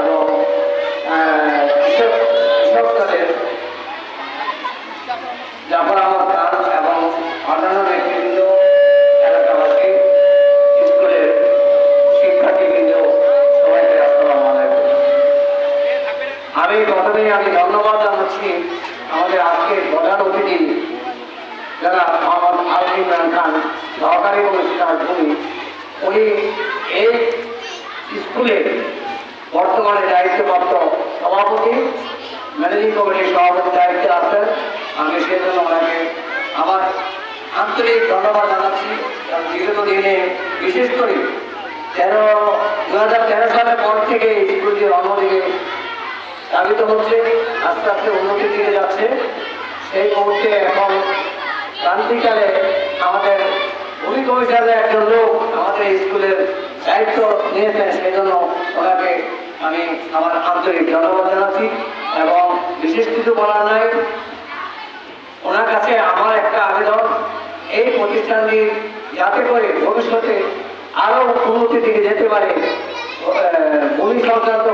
এবং কৃষক দলের জাফর আহমদ খান এবং অন্যান্য নেতৃবৃন্দ, এলাকাবাসী, স্কুলের শিক্ষার্থীবৃন্দ, সবাইকে আসসালামু আলাইকুম। আমি ধন্যবাদ জানাচ্ছি আমাদের আজকের প্রধান অতিথি যারা মোহাম্মদ আল ইমরান খান, সহকারী কমিশনার ভূমি। উনি এই স্কুলের বর্তমানে দায়িত্বপ্রাপ্ত সভাপতি, ম্যানেজিং কমিটির সভাপতি দায়িত্বে আছেন। আমি সেজন্য ওনাকে আমার আন্তরিক ধন্যবাদ জানাচ্ছি। বিগত দিনে বিশেষ করে 2013 সালের পর থেকে স্কুলটি অন্যদিকে ধাবিত হচ্ছে, আস্তে আস্তে উন্নতির দিকে যাচ্ছে। সেই মুহূর্তে এখন ক্রান্তিকালে আমাদের ভূমি কমিশনের একজন লোক আমাদের স্কুলের দায়িত্ব নিয়েছেন, সেই জন্য ওনাকে আমি আমার আন্তরিক ধন্যবাদ জানাচ্ছি। এবং বিশেষ কিছু বলার নাই, ওনার কাছে আমার একটা আবেদন, এই প্রতিষ্ঠানটি যাতে করে ভবিষ্যতে আরও উন্নতির দিকে যেতে পারে, ভূমি সংক্রান্ত